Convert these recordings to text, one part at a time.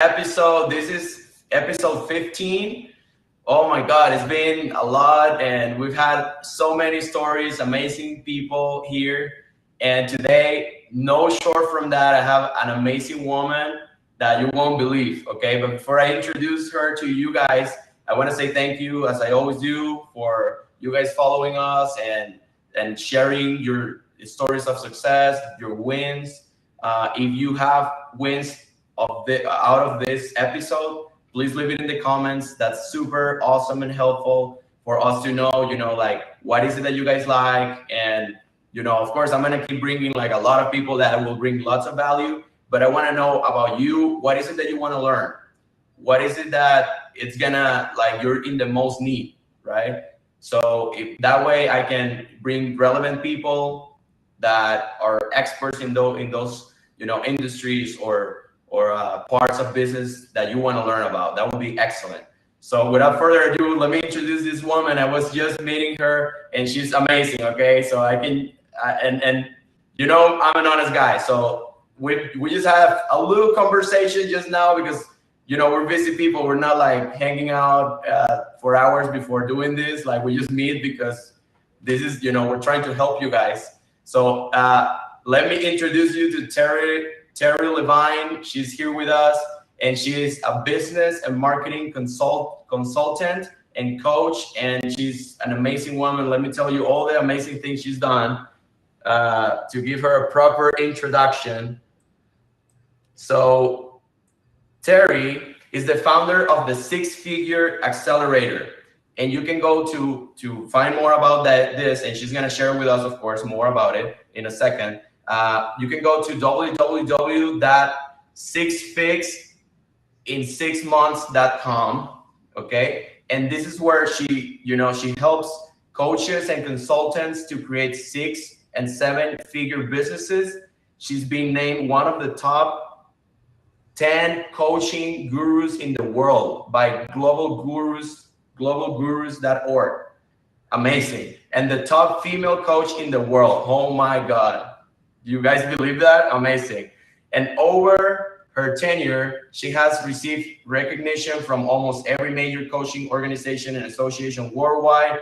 episode. This is episode 15. Oh my God, it's been a lot, and we've had so many stories, amazing people here. And today, no short from that, I have an amazing woman that you won't believe. Okay, but before I introduce her to you guys, I want to say thank you, as I always do, for you guys following us and sharing your stories of success, your wins. If you have wins out of this episode, please leave it in the comments. That's super awesome and helpful for us to know, like what is it that you guys like. And, of course, I'm going to keep bringing like a lot of people that will bring lots of value, but I want to know about you. What is it that you want to learn? What is it that it's gonna, like, you're in the most need, right? So if that way I can bring relevant people that are experts in those industries or parts of business that you want to learn about. That would be excellent. So without further ado, let me introduce this woman. I was just meeting her, and she's amazing. Okay, so I can and I'm an honest guy, so we just have a little conversation just now because we're busy people. We're not like hanging out for hours before doing this. Like, we just meet because this is we're trying to help you guys. So let me introduce you to Terri Levine. She's here with us, and she is a business and marketing consultant and coach, and she's an amazing woman. Let me tell you all the amazing things she's done. To give her a proper introduction, so Terri is the founder of the Six Figure Accelerator, and you can go to find more about this, and she's gonna share with us, of course, more about it in a second. You can go to www.sixfigsin6months.com. Okay, and this is where she helps coaches and consultants to create 6- and 7-figure businesses. She's been named one of the top 10 coaching gurus in the world by globalgurus.org. Amazing. And the top female coach in the world. Oh my God. Do you guys believe that? Amazing. And over her tenure, she has received recognition from almost every major coaching organization and association worldwide.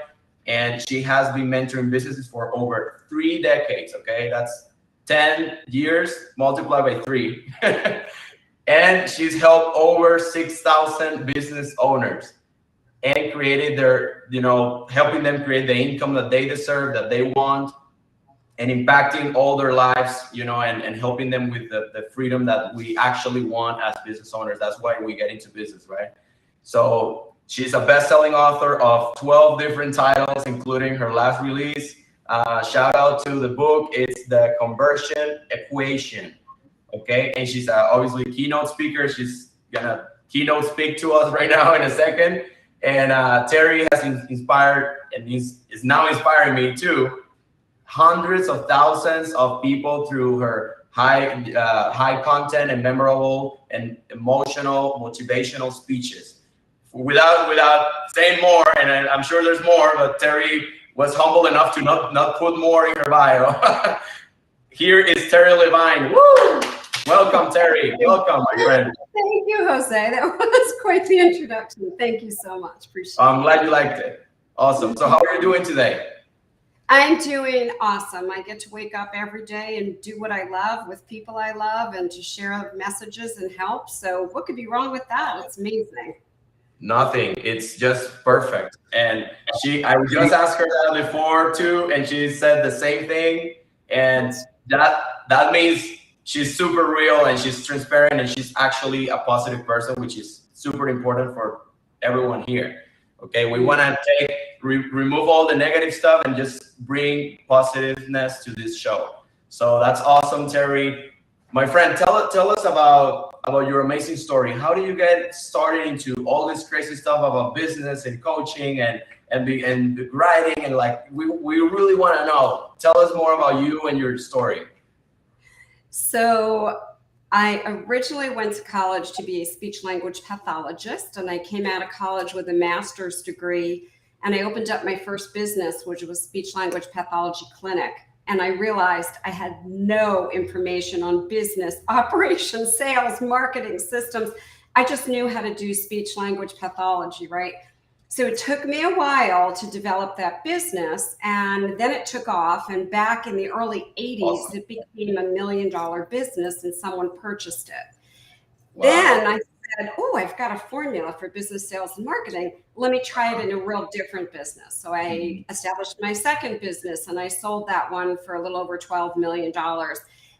And she has been mentoring businesses for over 3 decades. Okay, that's 10 years multiplied by 3. And she's helped over 6,000 business owners and created their, helping them create the income that they deserve, that they want, and impacting all their lives, and helping them with the freedom that we actually want as business owners. That's why we get into business, right? So she's a best-selling author of 12 different titles, including her last release. Shout out to the book. It's The Conversion Equation. Okay, and she's obviously a keynote speaker. She's gonna keynote speak to us right now in a second. And Terri has inspired and is now inspiring me too. Hundreds of thousands of people through her high content and memorable and emotional, motivational speeches. Without saying more, and I'm sure there's more, but Terri was humble enough to not put more in her bio. Here is Terri Levine. Woo! Welcome, Terri. Welcome, my friend. Thank you, Jose. That was quite the introduction. Thank you so much. Appreciate it. I'm glad you liked it. Awesome. So how are you doing today? I'm doing awesome. I get to wake up every day and do what I love with people I love and to share messages and help. So what could be wrong with that? It's amazing. Nothing. It's just perfect. And I just asked her that before too, and she said the same thing. And that means she's super real, and she's transparent, and she's actually a positive person, which is super important for everyone here. Okay, we want to remove all the negative stuff and just bring positiveness to this show. So that's awesome, Terri. My friend, tell us about your amazing story. How do you get started into all this crazy stuff about business and coaching and writing, and like we really want to know. Tell us more about you and your story. So I originally went to college to be a speech language pathologist, and I came out of college with a master's degree, and I opened up my first business, which was speech language pathology clinic. And I realized I had no information on business, operations, sales, marketing, systems. I just knew how to do speech language pathology, right? So it took me a while to develop that business, and then it took off. And back in the early 80s, Awesome. it became $1 million business and someone purchased it. Wow. Then I said, oh, I've got a formula for business sales and marketing. Let me try it in a real different business. So I established my second business and I sold that one for a little over $12 million.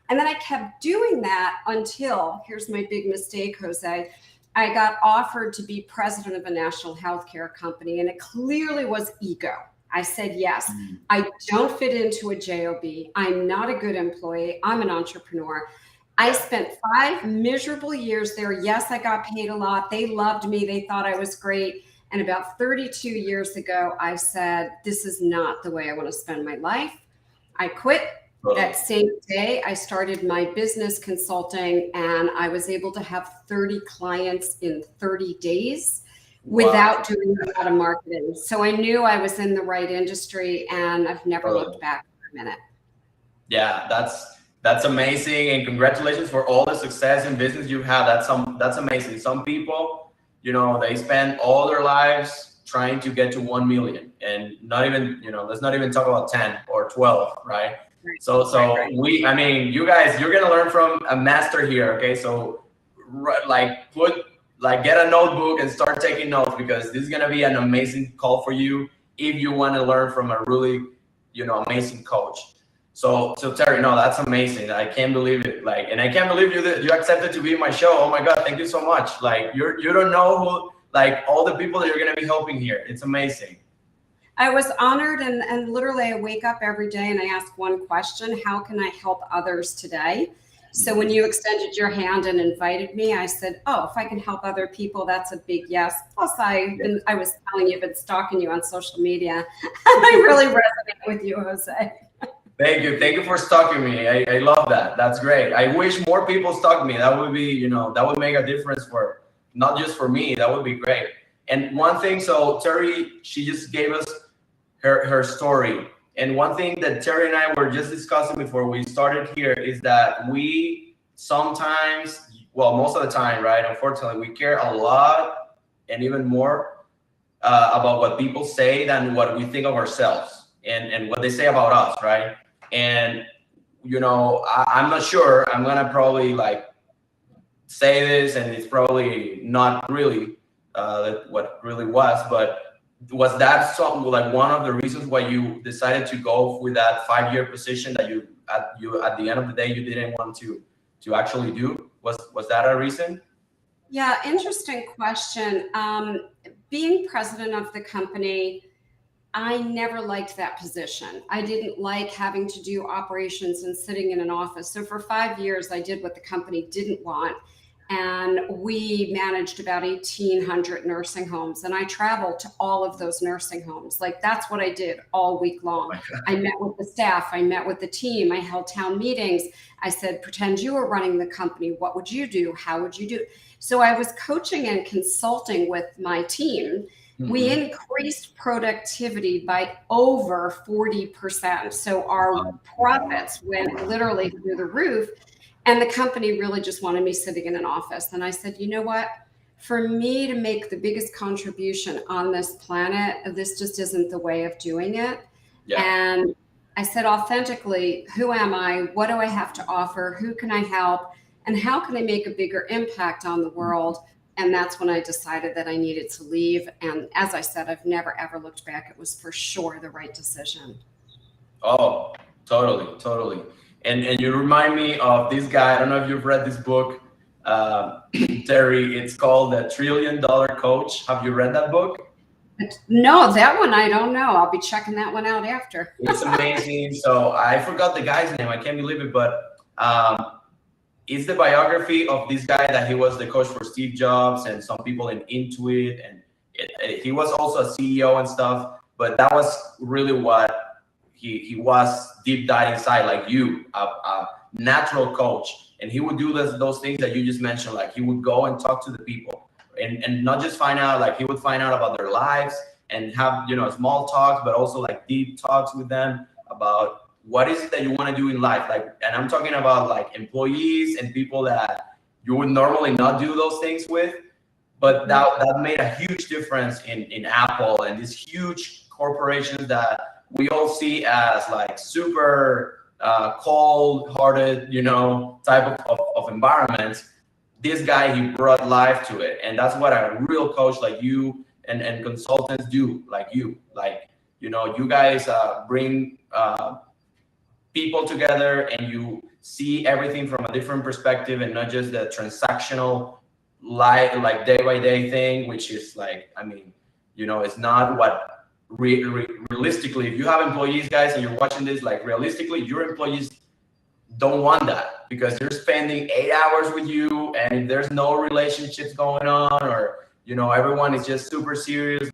And then I kept doing that until, here's my big mistake, Jose, I got offered to be president of a national healthcare company, and it clearly was ego. I said, yes, I don't fit into a job. I'm not a good employee. I'm an entrepreneur. I spent 5 miserable years there. Yes, I got paid a lot. They loved me. They thought I was great. And about 32 years ago, I said, this is not the way I want to spend my life. I quit. That same day, I started my business consulting, and I was able to have 30 clients in 30 days without doing a lot of marketing. So I knew I was in the right industry, and I've never looked back for a minute. Yeah, that's amazing, and congratulations for all the success in business you've had. That's amazing. Some people, they spend all their lives trying to get to 1 million, and not even, let's not even talk about 10 or 12, right? So you guys, you're gonna learn from a master here, okay? So get a notebook and start taking notes, because this is gonna be an amazing call for you if you want to learn from a really, amazing coach. So Terri, no, that's amazing. I can't believe it. And I can't believe you accepted to be in my show. Oh my God, thank you so much. You don't know who, all the people that you're gonna be helping here. It's amazing. I was honored, and literally I wake up every day and I ask one question: how can I help others today? So when you extended your hand and invited me, I said, oh, if I can help other people, that's a big yes. Plus I was telling you, I've been stalking you on social media. I really resonate with you, Jose. Thank you for stalking me. I love that. That's great. I wish more people stalk me. That would be, that would make a difference for, not just for me, that would be great. And one thing, so Terri, she just gave us her story. And one thing that Terri and I were just discussing before we started here is that we sometimes, well, most of the time, right, unfortunately, we care a lot and even more about what people say than what we think of ourselves and what they say about us, right? And, I'm not sure. I'm going to probably say this, and it's probably not really what really was, but was that something one of the reasons why you decided to go with that 5-year position that you at the end of the day you didn't want to actually do? Was that a reason? Yeah, interesting question. Being president of the company, I never liked that position. I didn't like having to do operations and sitting in an office. So for 5 years, I did what the company didn't want. And we managed about 1,800 nursing homes. And I traveled to all of those nursing homes. That's what I did all week long. I met with the staff. I met with the team. I held town meetings. I said, pretend you were running the company. What would you do? How would you do? So I was coaching and consulting with my team. We increased productivity by over 40%. So our profits went literally through the roof. And the company really just wanted me sitting in an office. And I said, you know what? For me to make the biggest contribution on this planet, this just isn't the way of doing it. Yeah. And I said, authentically, who am I? What do I have to offer? Who can I help? And how can I make a bigger impact on the world? And that's when I decided that I needed to leave. And as I said, I've never, ever looked back. It was for sure the right decision. Oh, totally. And you remind me of this guy. I don't know if you've read this book, Terri. It's called The $1 Trillion Coach. Have you read that book? No, that one I don't know. I'll be checking that one out after. It's amazing. So I forgot the guy's name. I can't believe it, but it's the biography of this guy that he was the coach for Steve Jobs and some people in Intuit, and he was also a CEO and stuff. But that was really what he was deep dive inside, like you, a natural coach. And he would do those things that you just mentioned. He would go and talk to the people and not just find out, he would find out about their lives and have, small talks, but also deep talks with them about what is it that you want to do in life. And I'm talking about employees and people that you would normally not do those things with. but that made a huge difference in Apple and these huge corporations that we all see as like super cold-hearted, type of environments. This guy, he brought life to it, and that's what a real coach like you and consultants do, like you. Like, you guys bring people together, and you see everything from a different perspective, and not just the transactional like day by day thing, which is like, it's not what realistically, if you have employees, guys, and you're watching this, like realistically, your employees don't want that, because they're spending 8 hours with you, and if there's no relationships going on, or everyone is just super serious,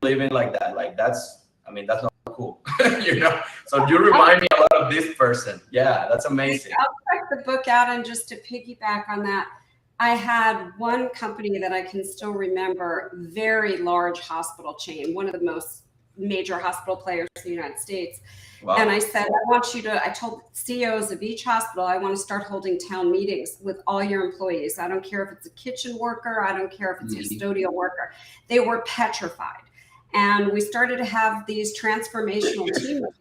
living like that, like that's not cool. So you remind me a lot of this person. Yeah, that's amazing. I'll check the book out, and just to piggyback on that, I had one company that I can still remember, very large hospital chain, one of the most major hospital players in the United States. Wow. And I said, I told CEOs of each hospital, I want to start holding town meetings with all your employees. I don't care if it's a kitchen worker. I don't care if it's a custodial worker. They were petrified. And we started to have these transformational team meetings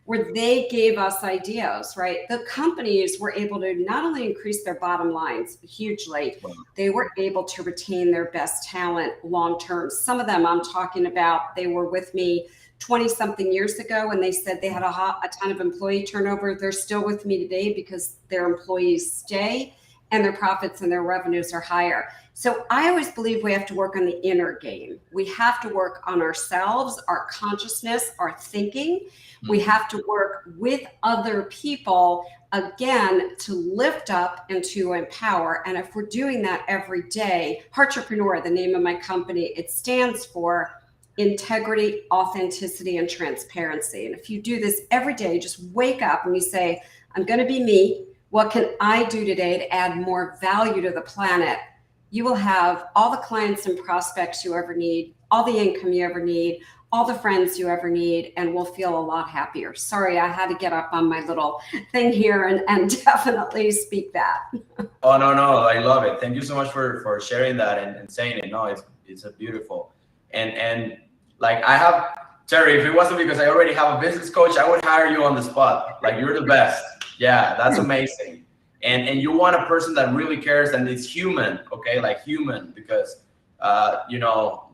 where they gave us ideas, right? The companies were able to not only increase their bottom lines hugely, they were able to retain their best talent long-term. Some of them I'm talking about, they were with me 20 something years ago, and they said they had a ton of employee turnover. They're still with me today because their employees stay and their profits and their revenues are higher. So I always believe we have to work on the inner game. We have to work on ourselves, our consciousness, our thinking. We have to work with other people, again, to lift up and to empower. And if we're doing that every day, Entrepreneur, the name of my company, it stands for integrity, authenticity, and transparency. And if you do this every day, just wake up and you say, I'm going to be me. What can I do today to add more value to the planet? You will have all the clients and prospects you ever need, all the income you ever need, all the friends you ever need, and we'll feel a lot happier. Sorry, I had to get up on my little thing here and definitely speak that. Oh, no, I love it. Thank you so much for sharing that and saying it. No, it's a beautiful. And like, I have, Terry, if it wasn't because I already have a business coach, I would hire you on the spot. Like, you're the best. Yeah, that's amazing. And you want a person that really cares and is human, okay? Like human, because,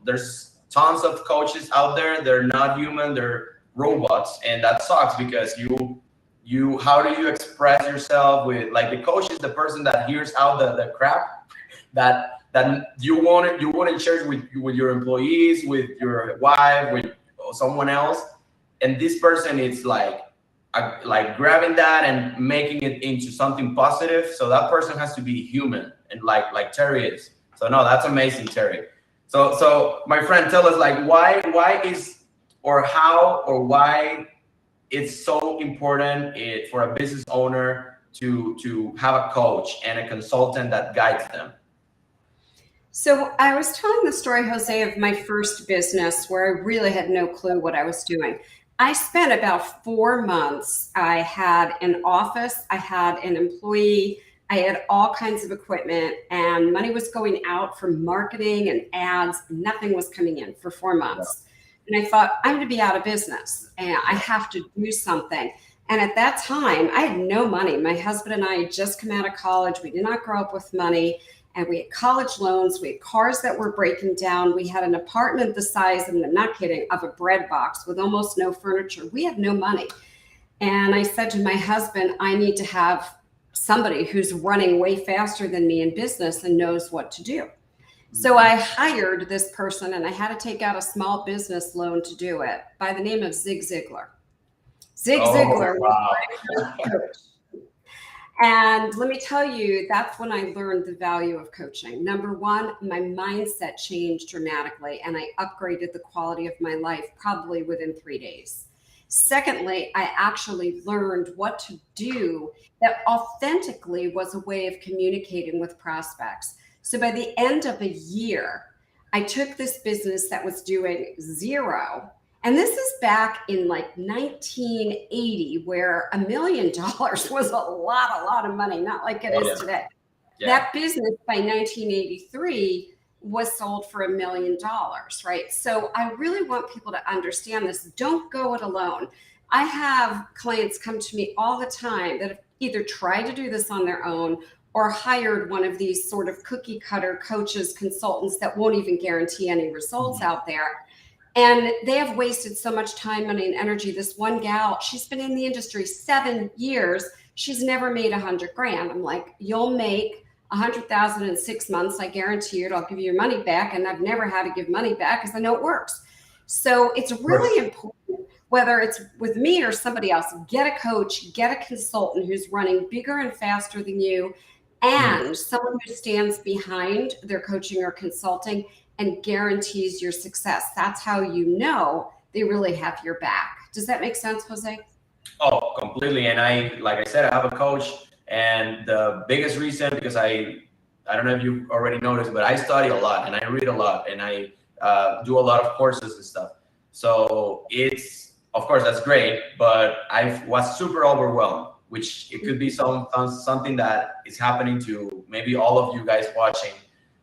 there's tons of coaches out there. They're not human, they're robots. And that sucks, because how do you express yourself with, like, the coach is the person that hears out the crap that you wouldn't share with your employees, with your wife, with someone else. And this person is like grabbing that and making it into something positive. So that person has to be human, and like Terry is. So no, that's amazing, Terry. So my friend, tell us, like, why is, or how, or why it's so important for a business owner to have a coach and a consultant that guides them. So I was telling the story, Jose, of my first business where I really had no clue what I was doing. I spent about 4 months. I had an office, I had an employee, I had all kinds of equipment, and money was going out for marketing and ads. Nothing was coming in for 4 months. And I thought, I'm going to be out of business and I have to do something. And at that time, I had no money. My husband and I had just come out of college. We did not grow up with money. And we had college loans, we had cars that were breaking down. We had an apartment the size, and I'm not kidding, of a bread box with almost no furniture. We had no money. And I said to my husband, I need to have somebody who's running way faster than me in business and knows what to do. So I hired this person, and I had to take out a small business loan to do it, by the name of Zig Ziglar. Ziglar was my first coach. And let me tell you, that's when I learned the value of coaching. Number one, my mindset changed dramatically, and I upgraded the quality of my life probably within 3 days. Secondly, I actually learned what to do that authentically was a way of communicating with prospects. So by the end of a year, I took this business that was doing zero. And this is back in like 1980, where $1 million was a lot of money, not like it is today. That business by 1983 was sold for $1 million, right? So I really want people to understand this. Don't go it alone. I have clients come to me all the time that have either tried to do this on their own or hired one of these sort of cookie cutter coaches, consultants that won't even guarantee any results out there. And they have wasted so much time, money, and energy. This one gal, she's been in the industry 7 years. She's never made $100,000. I'm like, you'll make $100,000 in 6 months. I guarantee you, I'll give you your money back. And I've never had to give money back because I know it works. So it's really important, whether it's with me or somebody else, get a coach, get a consultant who's running bigger and faster than you, and someone who stands behind their coaching or consulting and guarantees your success. That's how you know they really have your back. Does that make sense, Jose? Oh, completely. And like I said, I have a coach, and the biggest reason, because I don't know if you already noticed, but I study a lot and I read a lot and I do a lot of courses and stuff. So it's, of course, that's great, but I was super overwhelmed, which it could be something that is happening to maybe all of you guys watching,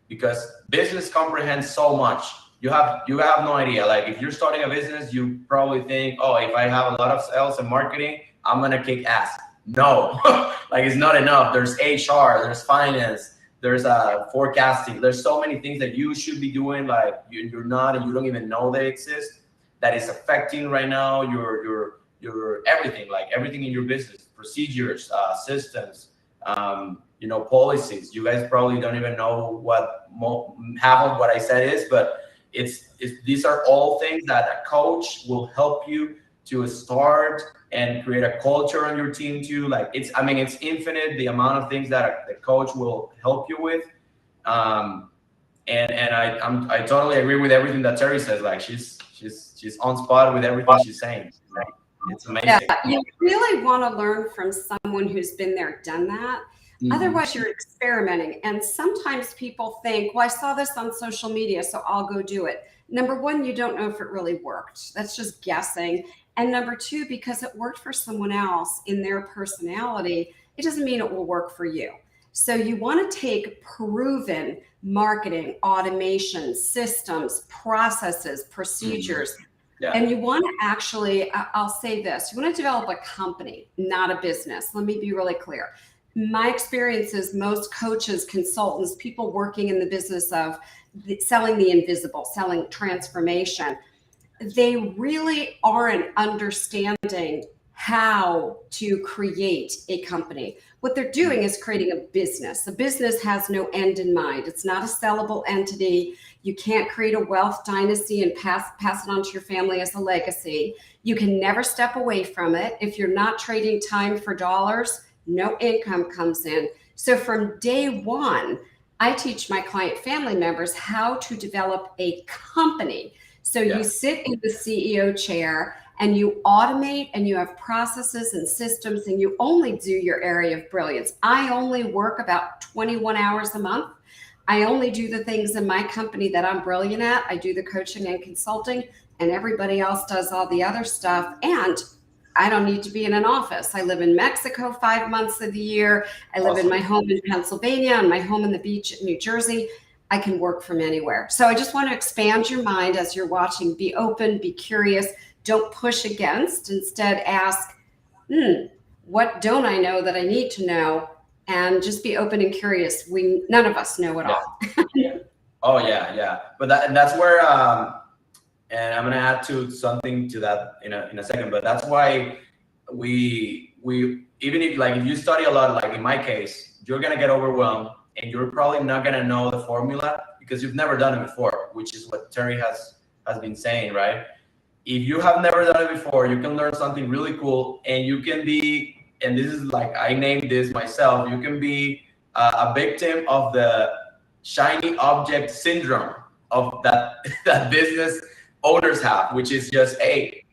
because business comprehends so much. You have no idea. Like if you're starting a business, you probably think, oh, if I have a lot of sales and marketing, I'm gonna kick ass. No, like it's not enough. There's HR, there's finance, there's forecasting. There's so many things that you should be doing, like you're not, and you don't even know they exist, that is affecting right now your everything, like everything in your business, procedures, systems, policies. You guys probably don't even know what half of what I said is, but these are all things that a coach will help you to start and create a culture on your team too. Like it's infinite, the amount of things that the coach will help you with. And I totally agree with everything that Terri says. Like she's on spot with everything she's saying. Like, it's amazing. Yeah, you really want to learn from someone who's been there, done that. Otherwise, you're experimenting. And sometimes people think, well, I saw this on social media, so I'll go do it. Number one, you don't know if it really worked. That's just guessing. And number two, because it worked for someone else in their personality, it doesn't mean it will work for you. So you want to take proven marketing, automation, systems, processes, procedures, and you want to actually, I'll say this, you want to develop a company, not a business. Let me be really clear. My experience is most coaches, consultants, people working in the business of selling the invisible, selling transformation, they really aren't understanding how to create a company. What they're doing is creating a business. A business has no end in mind. It's not a sellable entity. You can't create a wealth dynasty and pass it on to your family as a legacy. You can never step away from it. If you're not trading time for dollars, no income comes in. So from day one, I teach my client family members how to develop a company. So you sit in the CEO chair and you automate and you have processes and systems and you only do your area of brilliance. I only work about 21 hours a month. I only do the things in my company that I'm brilliant at. I do the coaching and consulting, and everybody else does all the other stuff. And I don't need to be in an office. I live in Mexico 5 months of the year. I live in my home in Pennsylvania and my home in the beach in New Jersey. I can work from anywhere. So I just want to expand your mind as you're watching. Be open, be curious. Don't push against. Instead, ask, what don't I know that I need to know? And just be open and curious. None of us know it all. Oh yeah. But that's where, and I'm gonna add to something to that in a second. But that's why we even if you study a lot, like in my case, you're gonna get overwhelmed, and you're probably not gonna know the formula because you've never done it before, which is what Terri has been saying, right? If you have never done it before, you can learn something really cool, and you can be, and this is like, I named this myself, you can be a victim of the shiny object syndrome of that business owners have, which is just, hey,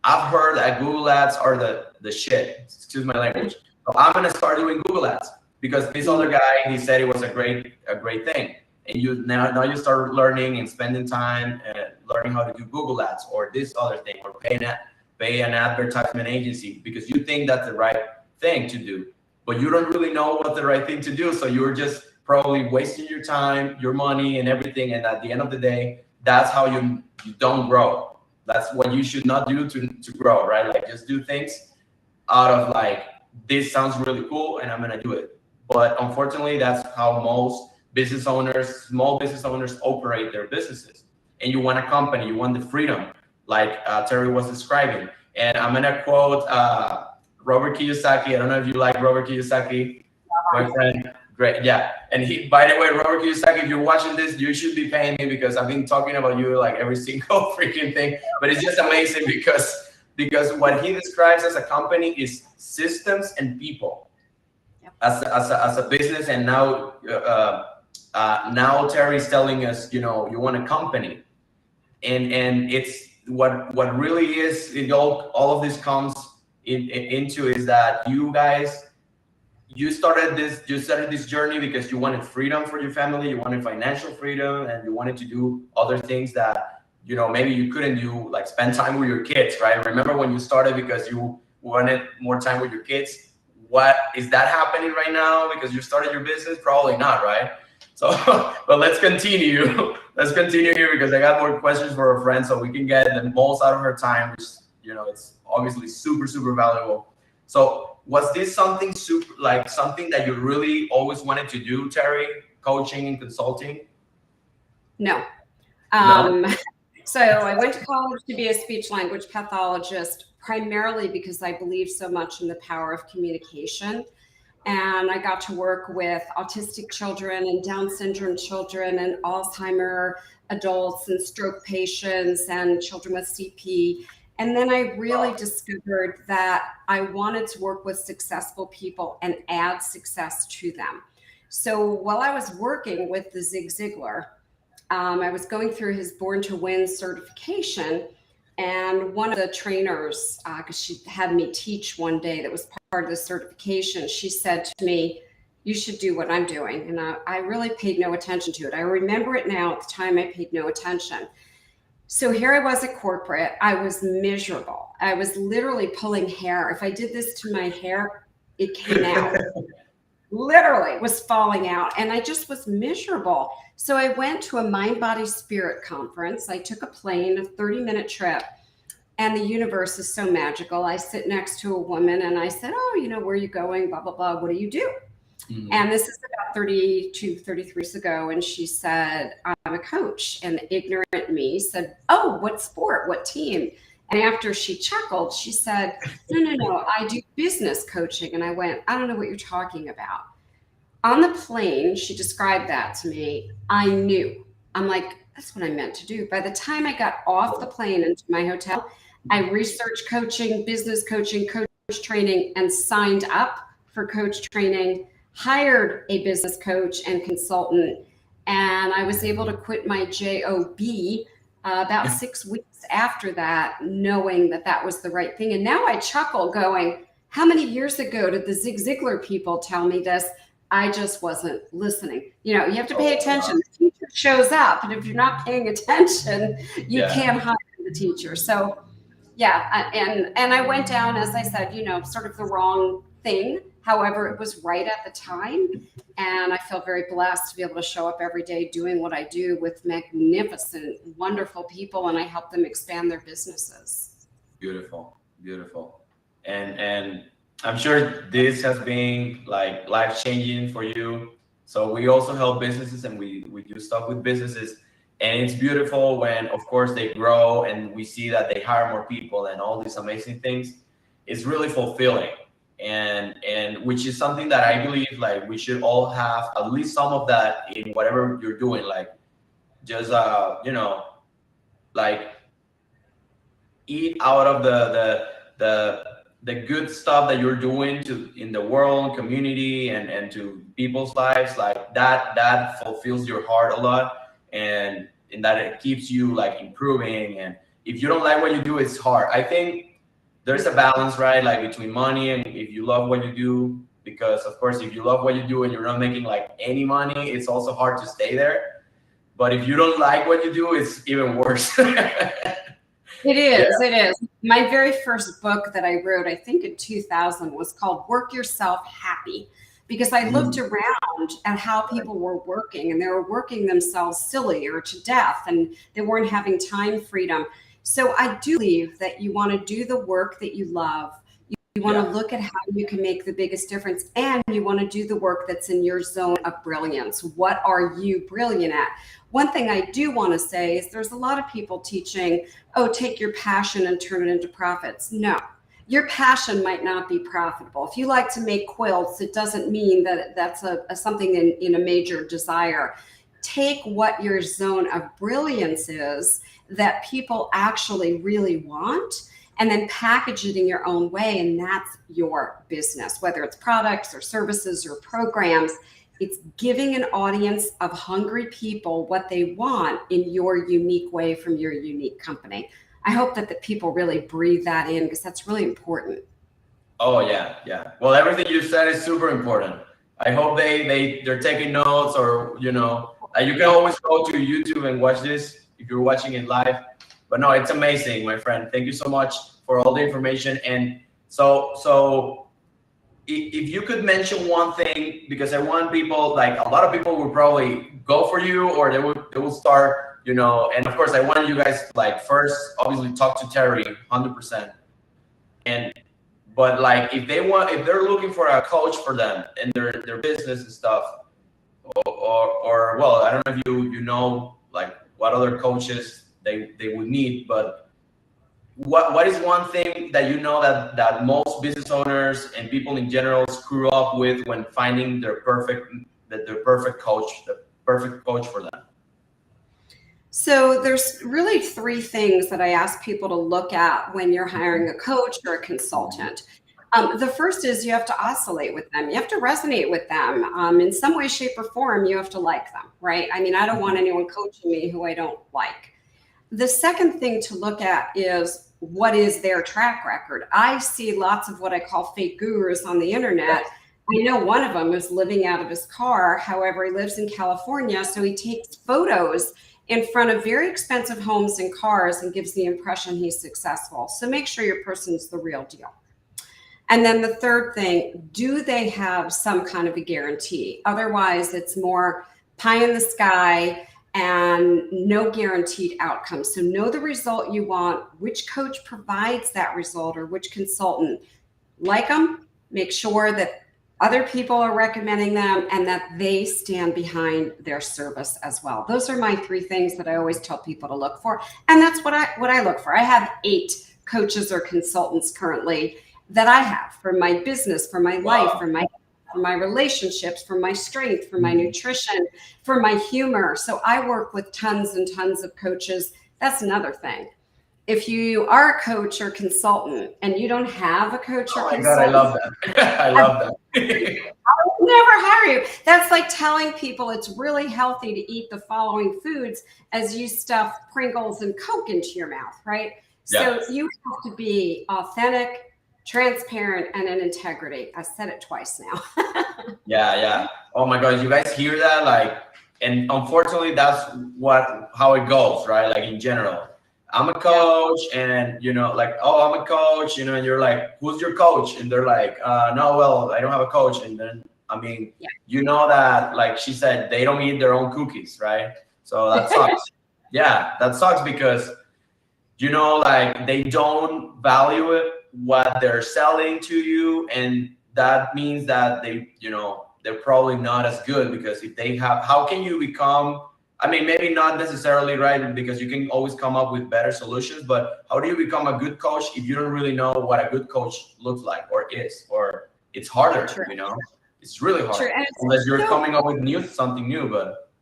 I've heard that Google ads are the shit, excuse my language. So I'm gonna start doing Google ads because this other guy, he said it was a great thing. And you now you start learning and spending time learning how to do Google ads or this other thing, or pay an advertisement agency because you think that's the right thing to do, but you don't really know what the right thing to do. So you're just probably wasting your time, your money, and everything. And at the end of the day, that's how you don't grow. That's what you should not do to grow, right? Like just do things out of like, this sounds really cool and I'm gonna do it. But unfortunately, that's how most business owners, small business owners, operate their businesses. And you want a company, you want the freedom, like Terry was describing. And I'm gonna quote Robert Kiyosaki. I don't know if you like Robert Kiyosaki, my friend. Great, yeah. And he, by the way, Robert Kiyosaki, if you're watching this, you should be paying me because I've been talking about you like every single freaking thing. But it's just amazing because what he describes as a company is systems and people. Yep. As a business, and now now Terry's telling us, you know, you want a company, and it's what really is. It all of this comes into is that you guys. You started this journey because you wanted freedom for your family, you wanted financial freedom, and you wanted to do other things that, you know, maybe you couldn't do, like spend time with your kids, right? Remember when you started because you wanted more time with your kids? What is that happening right now because you started your business? Probably not, right? So, but let's continue. Let's continue here because I got more questions for our friend so we can get the most out of her time, which, you know, it's obviously super, super valuable. So, was this something something that you really always wanted to do, Terry? Coaching and consulting? No. So I went to college to be a speech language pathologist, primarily because I believe so much in the power of communication. And I got to work with autistic children and Down syndrome children and Alzheimer adults and stroke patients and children with CP. And then I really discovered that I wanted to work with successful people and add success to them. So while I was working with the Zig Ziglar, I was going through his Born to Win certification. And one of the trainers, because she had me teach one day that was part of the certification, she said to me, you should do what I'm doing. And I really paid no attention to it. I remember it now. At the time, I paid no attention. So here I was at corporate. I was miserable. I was literally pulling hair. If I did this to my hair, it came out. Literally was falling out. And I just was miserable. So I went to a Mind, Body, Spirit conference. I took a plane, a 30-minute trip. And the universe is so magical. I sit next to a woman and I said, oh, you know, where are you going? Blah, blah, blah. What do you do? Mm-hmm. And this is about 32, 33 years ago. And she said, I'm a coach. And ignorant me said, oh, what sport? What team? And after she chuckled, she said, no, I do business coaching. And I went, I don't know what you're talking about. On the plane, she described that to me. I knew. I'm like, that's what I meant to do. By the time I got off the plane into my hotel, I researched coaching, business coaching, coach training, and signed up for coach training, hired a business coach and consultant, and I was able to quit my job about 6 weeks after that, knowing that that was the right thing. And now I chuckle going, how many years ago did the Zig Ziglar people tell me this? I just wasn't listening. You know, you have to pay attention. The teacher shows up, and if you're not paying attention, you can't hire the teacher. So yeah, and I went down, as I said, you know, sort of the wrong thing. However, it was right at the time. And I feel very blessed to be able to show up every day doing what I do with magnificent, wonderful people. And I help them expand their businesses. Beautiful, beautiful. And I'm sure this has been like life-changing for you. So we also help businesses and we do stuff with businesses. And it's beautiful when, of course, they grow and we see that they hire more people and all these amazing things. It's really fulfilling. And which is something that I believe like we should all have at least some of that in whatever you're doing, like just you know, like eat out of the good stuff that you're doing in the world, community, and to people's lives, like that fulfills your heart a lot, and that it keeps you like improving. And if you don't like what you do, it's hard. I think there's a balance, right? Like between money and if you love what you do, because of course, if you love what you do and you're not making like any money, it's also hard to stay there. But if you don't like what you do, it's even worse. It is. My very first book that I wrote, I think in 2000, was called Work Yourself Happy, because I looked around at how people were working, and they were working themselves silly or to death, and they weren't having time freedom. So I do believe that you want to do the work that you love. You want to look at how you can make the biggest difference, and you want to do the work that's in your zone of brilliance. What are you brilliant at? One thing I do want to say is there's a lot of people teaching, oh, take your passion and turn it into profits. No, your passion might not be profitable. If you like to make quilts, it doesn't mean that that's something in a major desire. Take what your zone of brilliance is that people actually really want, and then package it in your own way. And that's your business, whether it's products or services or programs. It's giving an audience of hungry people what they want in your unique way from your unique company. I hope that the people really breathe that in, because that's really important. Oh yeah, yeah. Well, everything you said is super important. I hope they're taking notes, or you can always go to YouTube and watch this if you're watching it live. But no, it's amazing, my friend. Thank you so much for all the information. And so if you could mention one thing, because I want people, like a lot of people will probably go for you, or they will start, and of course I want you guys, like, first obviously talk to Terri 100%. But like if they're looking for a coach for them in their business and stuff, or well, I don't know if you know like what other coaches they would need, but what is one thing that that most business owners and people in general screw up with when finding their perfect coach, the perfect coach for them? So there's really three things that I ask people to look at when you're hiring a coach or a consultant. The first is you have to oscillate with them. You have to resonate with them. In some way, shape, or form, you have to like them, right? I mean, I don't want anyone coaching me who I don't like. The second thing to look at is, what is their track record? I see lots of what I call fake gurus on the internet. I know one of them is living out of his car. However, he lives in California, so he takes photos in front of very expensive homes and cars and gives the impression he's successful. So make sure your person's the real deal. And then the third thing, do they have some kind of a guarantee? Otherwise, it's more pie in the sky and no guaranteed outcome. So know the result you want, which coach provides that result, or which consultant. Like them, make sure that other people are recommending them and that they stand behind their service as well. Those are my three things that I always tell people to look for. And that's what I look for. I have 8 coaches or consultants currently that I have for my business, for my life, for my relationships, for my strength, for my nutrition, for my humor. So I work with tons and tons of coaches. That's another thing. If you are a coach or consultant and you don't have a coach or consultant, God, I love that. I love that. I would never hire you. That's like telling people it's really healthy to eat the following foods as you stuff Pringles and Coke into your mouth, right? Yeah. So you have to be authentic, transparent, and in integrity. I said it twice now. Yeah. Oh my God, you guys hear that? Like, and unfortunately, that's how it goes, right? Like in general, I'm a coach, and like, oh, I'm a coach, and you're like, who's your coach? And they're like, no, well, I don't have a coach. And then, I mean, that, like she said, they don't eat their own cookies, right? So that sucks. Yeah, that sucks because, like they don't value it, what they're selling to you, and that means that they're probably not as good, because if they have, how can you become, I mean, maybe not necessarily, right, because you can always come up with better solutions, but how do you become a good coach if you don't really know what a good coach looks like or is? Or it's harder, it's really hard, unless you're coming up with something new. But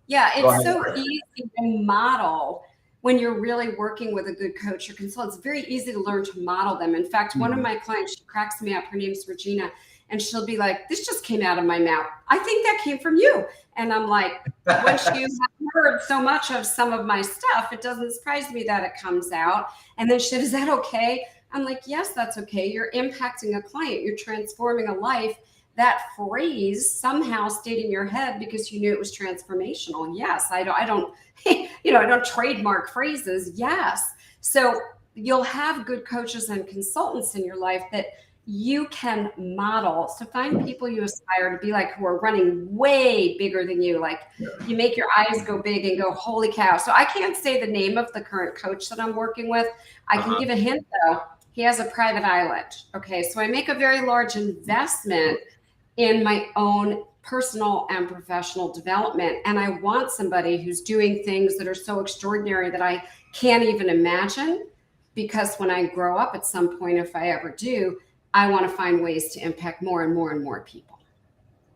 yeah, it's so easy to model when you're really working with a good coach or consultant. It's very easy to learn to model them. In fact, one of my clients, she cracks me up. Her name's Regina, and she'll be like, this just came out of my mouth. I think that came from you. And I'm like, once you have heard so much of some of my stuff, it doesn't surprise me that it comes out. And then she said, is that okay? I'm like, yes, that's okay. You're impacting a client. You're transforming a life. That phrase somehow stayed in your head because you knew it was transformational. Yes, I don't I don't trademark phrases. Yes. So you'll have good coaches and consultants in your life that you can model. So find people you aspire to be like who are running way bigger than you. Like you make your eyes go big and go, holy cow. So I can't say the name of the current coach that I'm working with. I can give a hint though. He has a private island. Okay. So I make a very large investment in my own personal and professional development. And I want somebody who's doing things that are so extraordinary that I can't even imagine, because when I grow up at some point, if I ever do, I want to find ways to impact more and more and more people.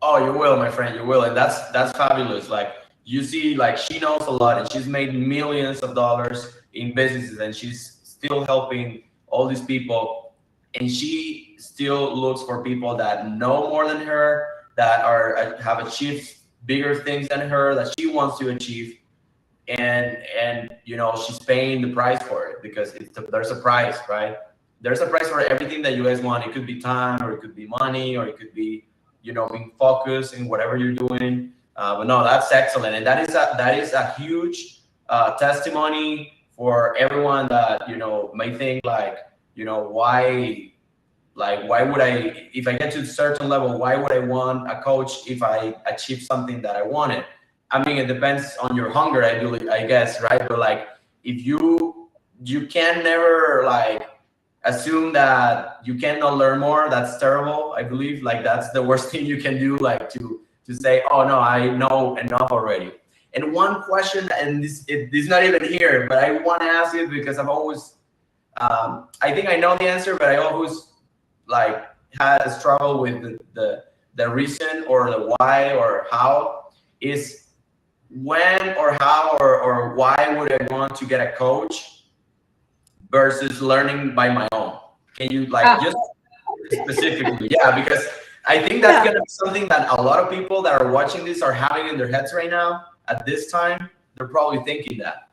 Oh, you will, my friend, you will. And that's fabulous. Like you see, like she knows a lot and she's made millions of dollars in businesses and she's still helping all these people. And she still looks for people that know more than her, that have achieved bigger things than her, that she wants to achieve. And she's paying the price for it because there's a price, right? There's a price for everything that you guys want. It could be time, or it could be money, or it could be, being focused in whatever you're doing. But no, that's excellent. And that is a huge testimony for everyone that, may think like, why would I, if I get to a certain level, why would I want a coach if I achieve something that I wanted? I mean, it depends on your hunger, I guess, right? But like, if you can never like assume that you cannot learn more, that's terrible. I believe like that's the worst thing you can do, like to say, oh no, I know enough already. And one question, and this is not even here, but I want to ask it because I've always, I think I know the answer, but I always like had struggle with the reason or the why or how is when or how or why would I want to get a coach versus learning by my own? Can you just specifically? Yeah, because I think that's gonna be something that a lot of people that are watching this are having in their heads right now at this time. They're probably thinking that.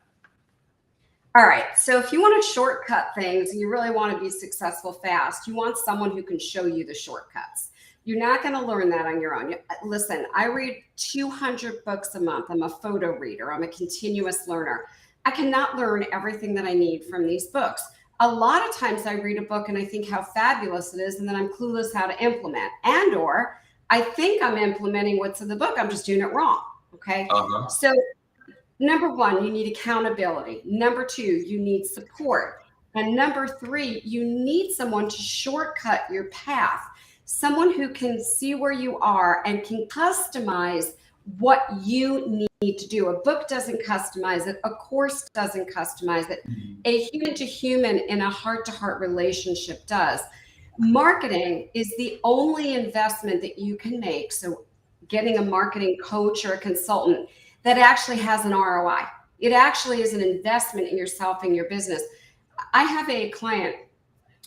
All right. So if you want to shortcut things and you really want to be successful fast, you want someone who can show you the shortcuts. You're not going to learn that on your own. Listen, I read 200 books a month. I'm a photo reader. I'm a continuous learner. I cannot learn everything that I need from these books. A lot of times I read a book and I think how fabulous it is, and then I'm clueless how to implement, or I think I'm implementing what's in the book. I'm just doing it wrong. Okay. So number one, you need accountability. Number two, you need support. And number three, you need someone to shortcut your path. Someone who can see where you are and can customize what you need to do. A book doesn't customize it. A course doesn't customize it. A human to human in a heart to heart relationship does. Marketing is the only investment that you can make. So getting a marketing coach or a consultant that actually has an ROI. It actually is an investment in yourself and your business. I have a client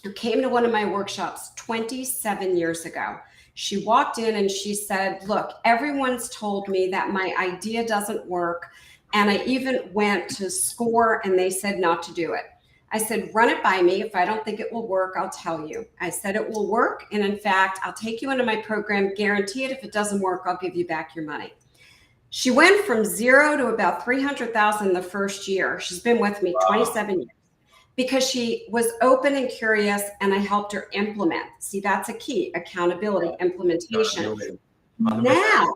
who came to one of my workshops 27 years ago. She walked in and she said, look, everyone's told me that my idea doesn't work. And I even went to SCORE and they said not to do it. I said, run it by me. If I don't think it will work, I'll tell you. I said, it will work. And in fact, I'll take you into my program, guarantee it. If it doesn't work, I'll give you back your money. She went from zero to about 300,000 the first year. She's been with me 27 years because she was open and curious and I helped her implement. See, that's a key, accountability, implementation. Now,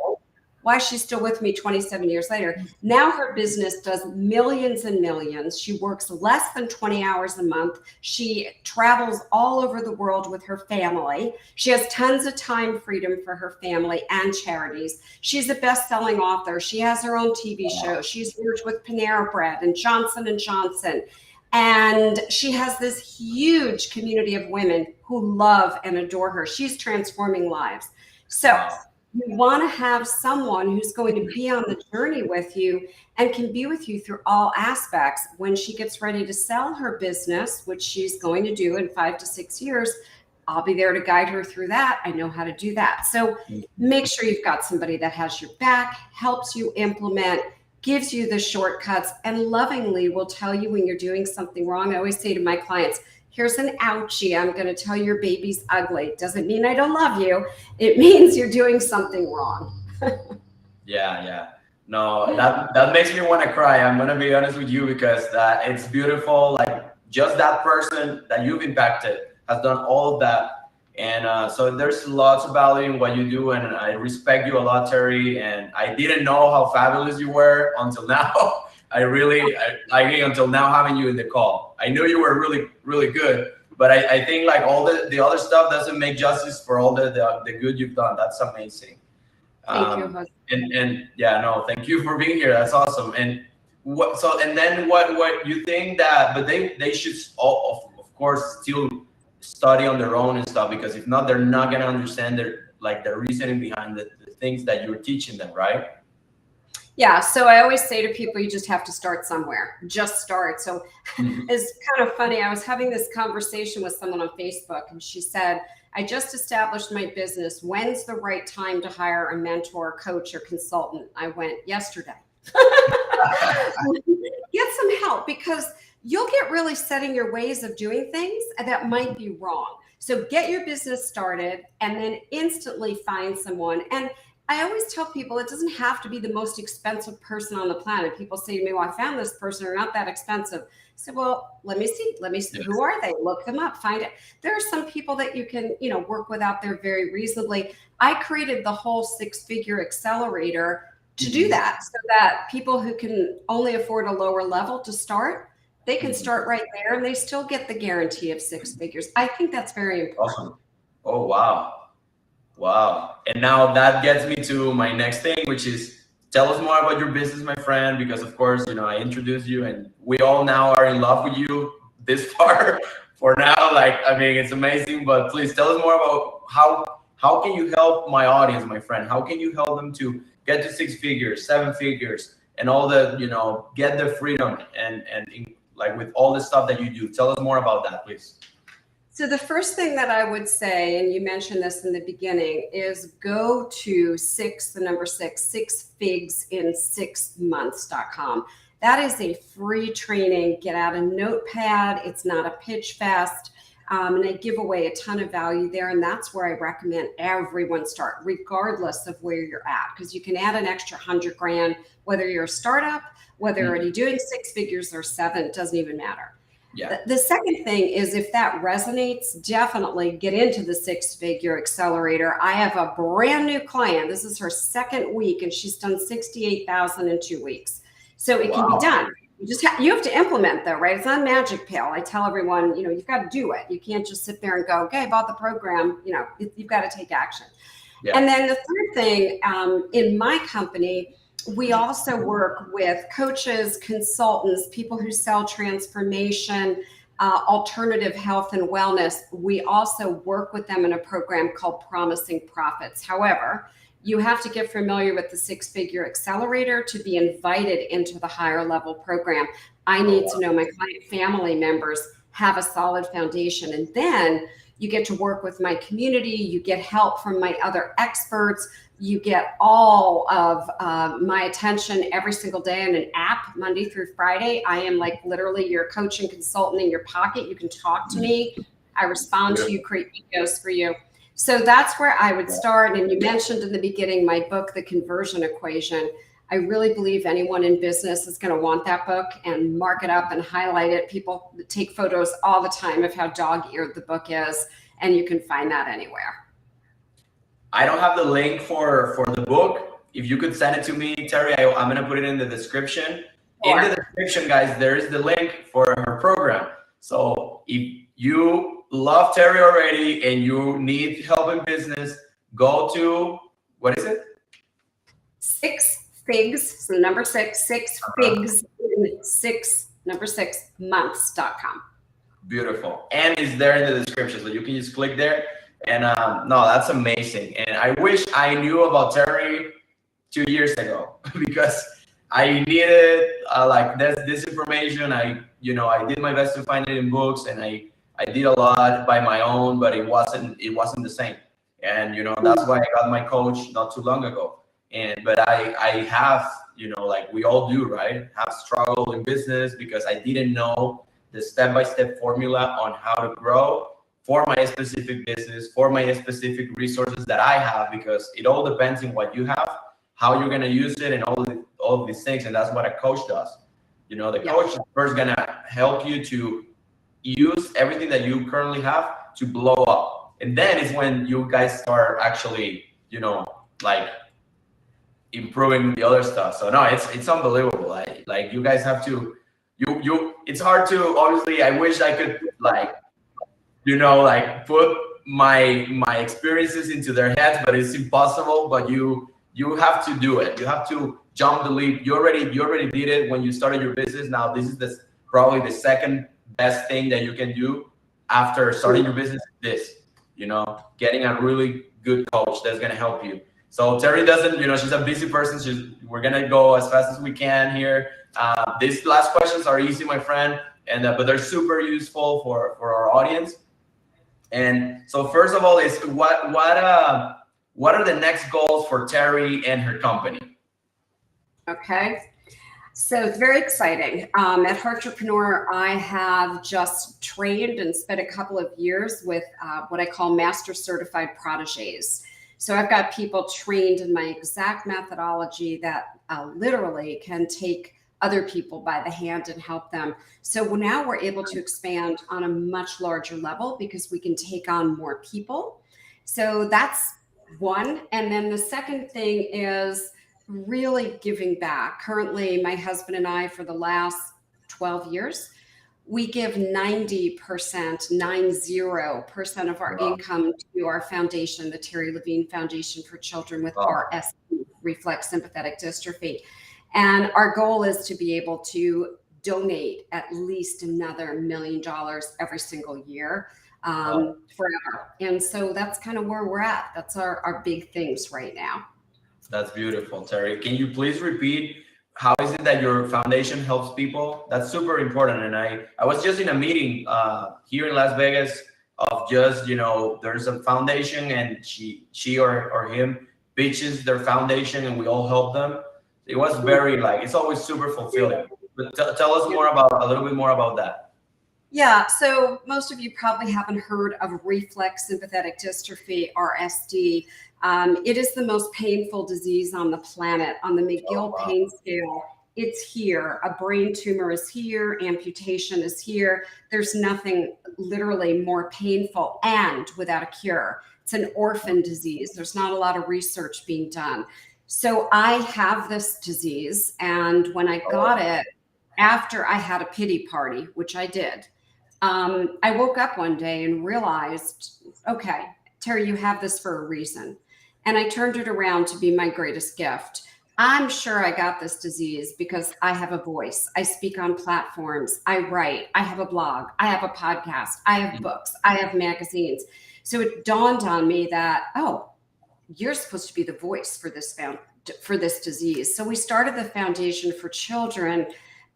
why she's still with me 27 years later, now her business does millions and millions. She works less than 20 hours a month. She travels all over the world with her family. She has tons of time freedom for her family and charities. She's a best-selling author. She has her own TV show. She's worked with Panera Bread and Johnson & Johnson. And she has this huge community of women who love and adore her. She's transforming lives. So you want to have someone who's going to be on the journey with you and can be with you through all aspects. When she gets ready to sell her business, which she's going to do in 5 to 6 years, I'll be there to guide her through that. I know how to do that. So make sure you've got somebody that has your back, helps you implement, gives you the shortcuts, and lovingly will tell you when you're doing something wrong. I always say to my clients, here's an ouchie. I'm going to tell your baby's ugly. Doesn't mean I don't love you. It means you're doing something wrong. Yeah. No, that makes me want to cry. I'm going to be honest with you because it's beautiful. Like just that person that you've impacted has done all of that. And so there's lots of value in what you do, and I respect you a lot, Terry. And I didn't know how fabulous you were until now. I like it until now having you in the call. I knew you were really, really good, but I think like all the other stuff doesn't make justice for all the good you've done. That's amazing. Thank you, Jose. And yeah, no, thank you for being here. That's awesome. And what you think that, but they should all, of course, still study on their own and stuff, because if not, they're not going to understand the reasoning behind the things that you're teaching them, right? Yeah, so I always say to people, you just have to start somewhere. Just start. So it's kind of funny. I was having this conversation with someone on Facebook, and she said, I just established my business. When's the right time to hire a mentor, coach, or consultant? I went, yesterday. Get some help, because you'll get really set in your ways of doing things that might be wrong. So get your business started and then instantly find someone. And I always tell people it doesn't have to be the most expensive person on the planet. People say to me, well, I found this person, they're not that expensive. I said, well, let me see. Yes. Who are they? Look them up, find it. There are some people that you can, work with out there very reasonably. I created the whole 6-figure accelerator to do that, so that people who can only afford a lower level to start, they can start right there and they still get the guarantee of 6 figures. I think that's very important. Awesome. Oh, wow. Wow. And now that gets me to my next thing, which is tell us more about your business, my friend, because of course, I introduced you and we all now are in love with you this far for now. It's amazing, but please tell us more about how can you help my audience, my friend? How can you help them to get to 6 figures, 7 figures, and all the, get the freedom and with all the stuff that you do? Tell us more about that, please. So the first thing that I would say, and you mentioned this in the beginning, is go to 6figsin6months.com. That is a free training. Get out a notepad. It's not a pitch fest. And I give away a ton of value there. And that's where I recommend everyone start, regardless of where you're at, because you can add an extra $100,000, whether you're a startup, whether you're already doing 6 figures or 7, it doesn't even matter. Yeah. The second thing is, if that resonates, definitely get into the 6-figure accelerator. I have a brand new client. This is her 2nd week, and she's done $68,000 in 2 weeks. So it can be done. You have to implement, though, right? It's not a magic pill. I tell everyone, you've got to do it. You can't just sit there and go, okay, I bought the program. You've got to take action. Yeah. And then the third thing, in my company, we also work with coaches, consultants, people who sell transformation, alternative health and wellness. We also work with them in a program called Promising Profits. However, you have to get familiar with the 6-figure accelerator to be invited into the higher level program. I need to know my client family members have a solid foundation. And then you get to work with my community. You get help from my other experts. You get all of my attention every single day on an app, Monday through Friday. I am literally your coach and consultant in your pocket. You can talk to me. I respond to you, create videos for you. So that's where I would start. And you mentioned in the beginning my book, The Conversion Equation. I really believe anyone in business is going to want that book and mark it up and highlight it. People take photos all the time of how dog-eared the book is, and you can find that anywhere. I don't have the link for the book. If you could send it to me, Terry, I'm going to put it in the description. Sure. In the description, guys, there is the link for her program. So if you love Terry already and you need help in business, go to, what is it? 6 figs, so number 6, 6 figs, 6 months.com. Beautiful. And it's there in the description, so you can just click there. And no, that's amazing. And I wish I knew about Terry 2 years ago, because I needed this information. I did my best to find it in books, and I did a lot by my own, but it wasn't the same. And that's why I got my coach not too long ago. But I have, we all do, right? Have struggled in business because I didn't know the step-by-step formula on how to grow for my specific business, for my specific resources that I have, because it all depends on what you have, how you're gonna use it, and all of these things. And that's what a coach does. The coach is first gonna help you to use everything that you currently have to blow up. And then it's when you guys start actually, like improving the other stuff. So no, it's unbelievable. Like you guys have to, it's hard to, obviously, I wish I could like, like put my experiences into their heads, but it's impossible. But you have to do it. You have to jump the leap. You already did it when you started your business. Now this is probably the second best thing that you can do after starting your business. Getting a really good coach that's gonna help you. So Terri doesn't, she's a busy person. We're gonna go as fast as we can here. These last questions are easy, my friend, and but they're super useful for our audience. And so first of all, is what are the next goals for Terri and her company? Okay. So it's very exciting. At Entrepreneur, I have just trained and spent a couple of years with what I call master certified proteges. So I've got people trained in my exact methodology that literally can take other people by the hand and help them. So now we're able to expand on a much larger level because we can take on more people. So that's one. And then the second thing is really giving back. Currently, my husband and I, for the last 12 years, we give 90% of our income to our foundation, the Terri Levine Foundation for Children with RSD, Reflex Sympathetic Dystrophy. And our goal is to be able to donate at least another $1 million every single year forever. And so that's kind of where we're at. That's our big things right now. That's beautiful, Terri. Can you please repeat, how is it that your foundation helps people? That's super important. And I was just in a meeting here in Las Vegas of just, there's a foundation and she or him pitches their foundation and we all help them. It was very it's always super fulfilling. But tell us a little bit more about that. Yeah, so most of you probably haven't heard of reflex sympathetic dystrophy, RSD. It is the most painful disease on the planet. On the McGill pain scale, it's here. A brain tumor is here. Amputation is here. There's nothing literally more painful and without a cure. It's an orphan disease. There's not a lot of research being done. So I have this disease, and when I got it, after I had a pity party, which I did, I woke up one day and realized, okay, Terri, you have this for a reason. And I turned it around to be my greatest gift. I'm sure I got this disease because I have a voice. I speak on platforms. I write. I have a blog. I have a podcast. I have books. I have magazines. So it dawned on me that, you're supposed to be the voice for this disease. So we started the Foundation for Children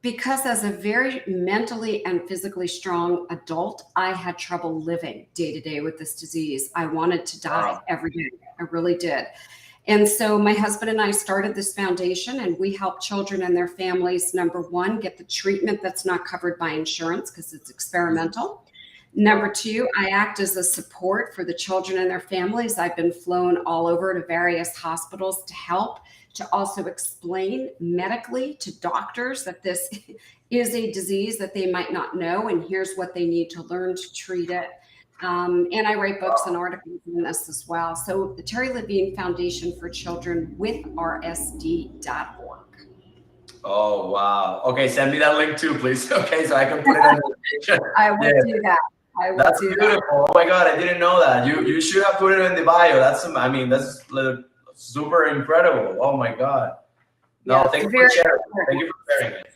because as a very mentally and physically strong adult, I had trouble living day to day with this disease. I wanted to die every day. I really did. And so my husband and I started this foundation, and we help children and their families, number one, get the treatment that's not covered by insurance because it's experimental. Number two, I act as a support for the children and their families. I've been flown all over to various hospitals to help, to also explain medically to doctors that this is a disease that they might not know, and here's what they need to learn to treat it. And I write books and articles on this as well. So the Terri Levine Foundation for Children with RSD.org. Oh, wow. Okay, send me that link too, please. Okay, so I can put it in the description. I will do that. That's beautiful. Oh my God, I didn't know that. You should have put it in the bio. That's super incredible. Oh my God. No, thank you for sharing. Thank you for sharing it.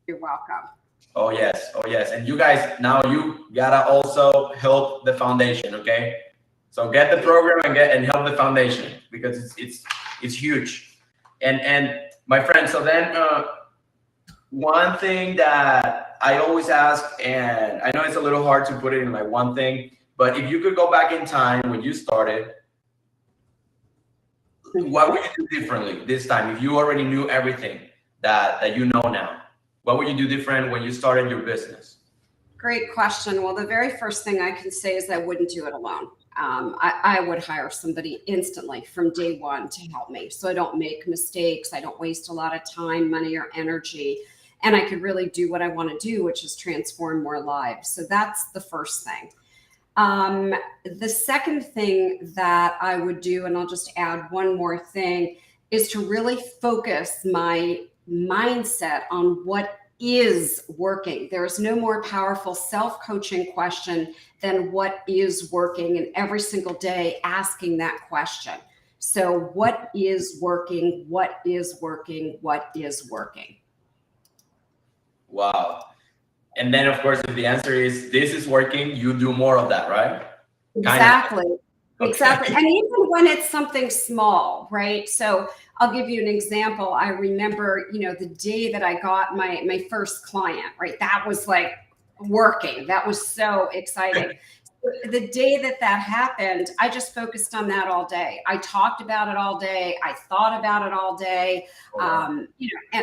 You're welcome. Oh yes. And you guys, now you gotta also help the foundation, okay? So get the program and help the foundation because it's huge. And my friend, so then one thing that I always ask, and I know it's a little hard to put it in like one thing, but if you could go back in time when you started, what would you do differently this time? If you already knew everything that you know now, what would you do different when you started your business? Great question. Well, the very first thing I can say is I wouldn't do it alone. I would hire somebody instantly from day one to help me. So I don't make mistakes. I don't waste a lot of time, money, or energy. And I could really do what I want to do, which is transform more lives. So that's the first thing. The second thing that I would do, and I'll just add one more thing, is to really focus my mindset on what is working. There is no more powerful self-coaching question than what is working, and every single day asking that question. So what is working? What is working? What is working? Wow. And then, of course, if the answer is this is working, you do more of that, right? Exactly. Kind of. Exactly. Okay. And even when it's something small, right? So I'll give you an example. I remember, the day that I got my first client, right? That was like working. That was so exciting. The day that happened, I just focused on that all day. I talked about it all day. I thought about it all day. And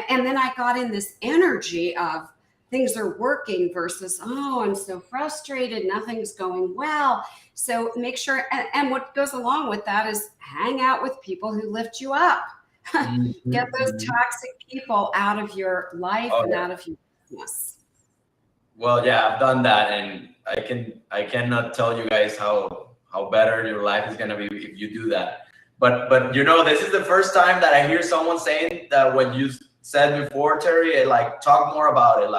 then I got in this energy of things are working versus, oh, I'm so frustrated. Nothing's going well. So make sure, and what goes along with that is hang out with people who lift you up. Get those toxic people out of your life and out of your business. Well, yeah, I've done that, and I cannot tell you guys how better your life is gonna be if you do that. But this is the first time that I hear someone saying that what you said before, Terry. Like, talk more about it.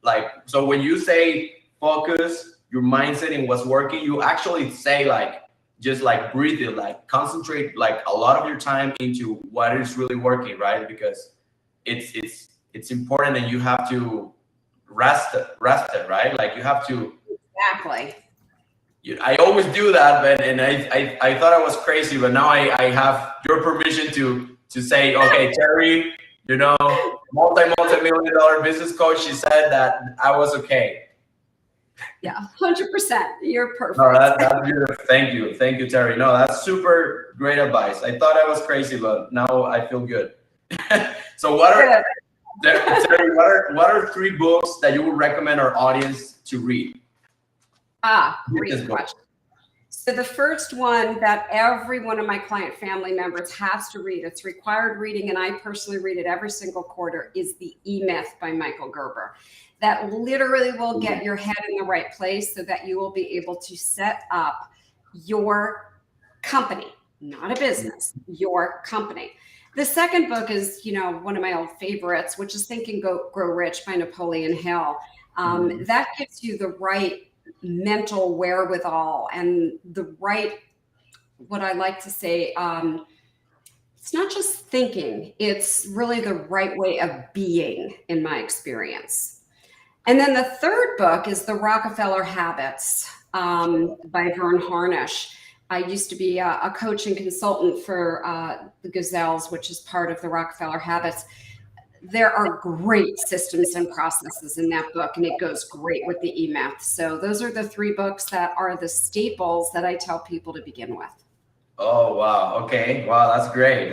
Like so when you say focus your mindset in what's working, you actually say just breathe it, concentrate a lot of your time into what is really working, right? Because it's important, and you have to rest it, right? Like you have to. Exactly. I always do that, but I thought I was crazy, but now I have your permission to say, okay, Terry, multi-million dollar business coach, she said that I was okay. Yeah, 100%. You're perfect. No, that's beautiful. Thank you, Terry. No, that's super great advice. I thought I was crazy, but now I feel good. So Terry, what are 3 books that you would recommend our audience to read? Great question. So the first one that every one of my client family members has to read, it's required reading, and I personally read it every single quarter, is The E-Myth by Michael Gerber. That literally will get your head in the right place so that you will be able to set up your company, not a business, your company. The second book is, one of my old favorites, which is Think and Grow Rich by Napoleon Hill. That gives you the right mental wherewithal and the right, what I like to say, it's not just thinking, it's really the right way of being, in my experience. And then the third book is The Rockefeller Habits by Vern Harnish. I used to be a coach and consultant for the Gazelles, which is part of the Rockefeller Habits. There are great systems and processes in that book, and it goes great with the E-Myth. So those are the 3 books that are the staples that I tell people to begin with. Oh, wow. Okay. Wow. That's great.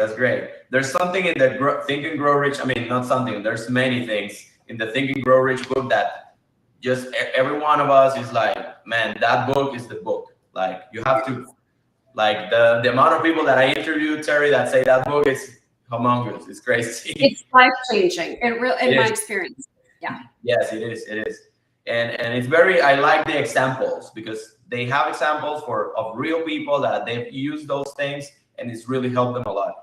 There's something in the Think and Grow Rich. I mean, not something, there's many things in the Think and Grow Rich book that just every one of us is like, man, that book is the book. Like, you have to, the amount of people that I interviewed, Terry, that say that book is humongous. It's crazy. It's life-changing in my experience. Yeah. Yes, it is. And it's I like the examples, because they have examples of real people that they've used those things, and it's really helped them a lot.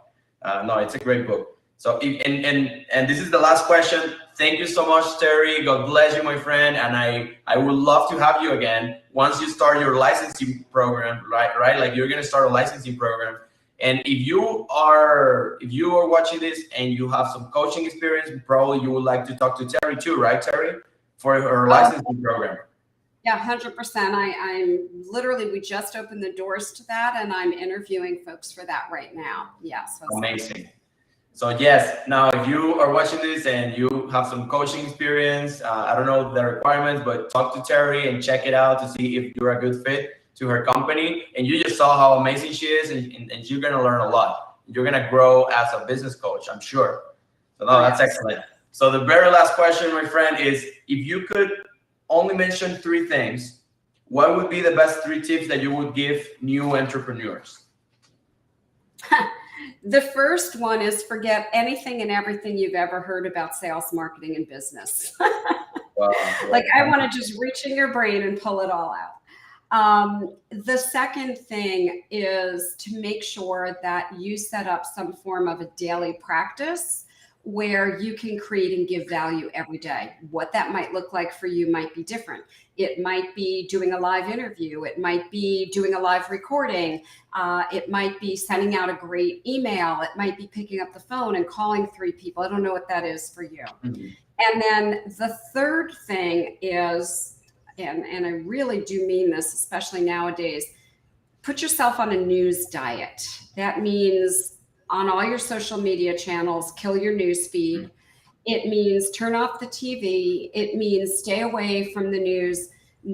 No, it's a great book. So, and this is the last question. Thank you so much, Terry. God bless you, my friend. And I would love to have you again once you start your licensing program, right? Like, you're going to start a licensing program. And if you are watching this and you have some coaching experience, probably you would like to talk to Terry too, right, Terry? For her licensing program. Yeah, 100%. I'm literally, we just opened the doors to that, and I'm interviewing folks for that right now. Yeah. So amazing. So yes, now if you are watching this and you have some coaching experience, I don't know the requirements, but talk to Terry and check it out to see if you're a good fit to her company. And you just saw how amazing she is, and you're going to learn a lot. You're going to grow as a business coach, I'm sure. So no, that's excellent. So the very last question, my friend, is if you could only mention 3 things, what would be the best 3 tips that you would give new entrepreneurs? The first one is forget anything and everything you've ever heard about sales, marketing, and business. Wow. Like, I want to just reach in your brain and pull it all out. The second thing is to make sure that you set up some form of a daily practice where you can create and give value every day. What that might look like for you might be different. It might be doing a live interview. It might be doing a live recording. It might be sending out a great email. It might be picking up the phone and calling 3 people. I don't know what that is for you. Mm-hmm. And then the third thing is, and I really do mean this, especially nowadays, put yourself on a news diet. That means on all your social media channels, kill your news feed. It means turn off the TV. It means stay away from the news.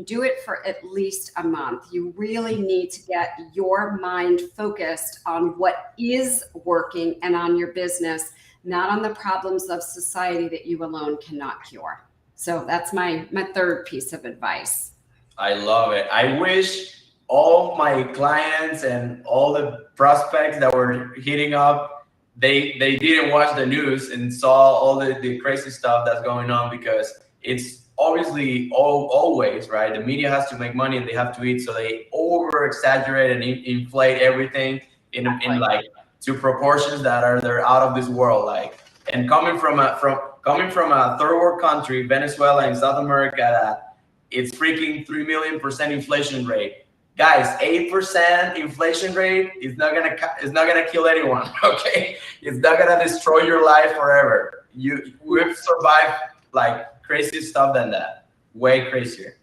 Do it for at least a month. You really need to get your mind focused on what is working and on your business, not on the problems of society that you alone cannot cure. So that's my third piece of advice. I love it. I wish all my clients and all the prospects that were hitting up, they didn't watch the news and saw all the crazy stuff that's going on, because it's obviously always, right? The media has to make money and they have to eat, so they over exaggerate and inflate everything in like to proportions that they're out of this world. Like, and coming from a third world country, Venezuela in South America, that it's freaking 3 million% inflation rate. Guys, 8% inflation rate is not gonna kill anyone. Okay, it's not gonna destroy your life forever. We've survived like crazy stuff than that, way crazier.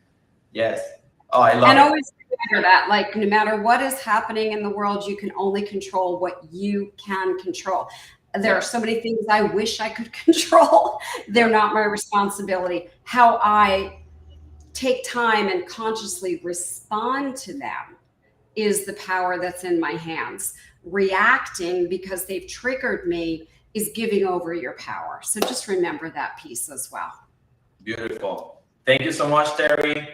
Yes. Oh, I love it. And always remember that, like, no matter what is happening in the world, you can only control what you can control. There are so many things I wish I could control. They're not my responsibility. How I take time and consciously respond to them is the power that's in my hands. Reacting because they've triggered me is giving over your power. So just remember that piece as well. Beautiful. Thank you so much, Terri.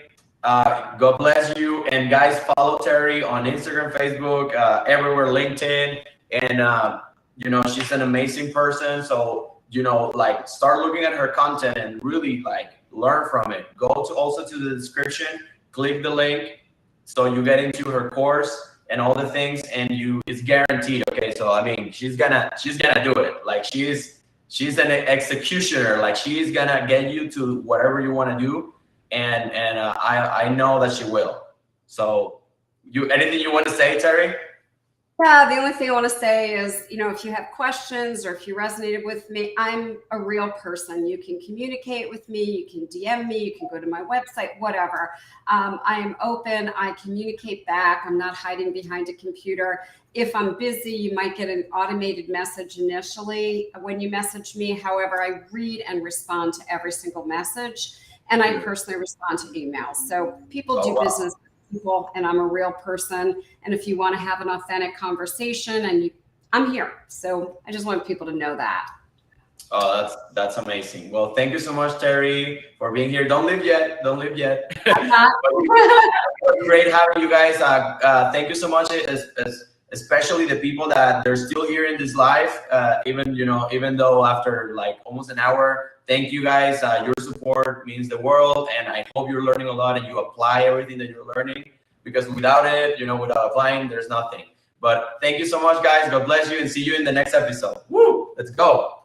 God bless you. And guys, follow Terri on Instagram, Facebook, everywhere, LinkedIn. And, she's an amazing person. So, like, start looking at her content and really, like, learn from it. Go also to the description, click the link, so you get into her course and all the things, and it's guaranteed. Okay, so I mean, she's gonna do it. Like, she's an executioner. Like, she's gonna get you to whatever you want to do, and I know that she will. So, anything you want to say, Terri? Yeah, the only thing I want to say is, if you have questions or if you resonated with me, I'm a real person. You can communicate with me, you can DM me, you can go to my website, whatever. I am open, I communicate back. I'm not hiding behind a computer. If I'm busy, you might get an automated message initially when you message me. However, I read and respond to every single message, and I personally respond to emails. So people do business people, and I'm a real person. And if you want to have an authentic conversation, and I'm here. So I just want people to know that. Oh, that's amazing. Well, thank you so much, Terri, for being here. Don't leave yet. I'm not. Great having you guys. Thank you so much, especially the people that they're still here in this live, even though after like almost an hour. Thank you guys. Your support means the world, and I hope you're learning a lot and you apply everything that you're learning, because without it, without applying, there's nothing. But thank you so much, guys. God bless you, and see you in the next episode. Woo! Let's go.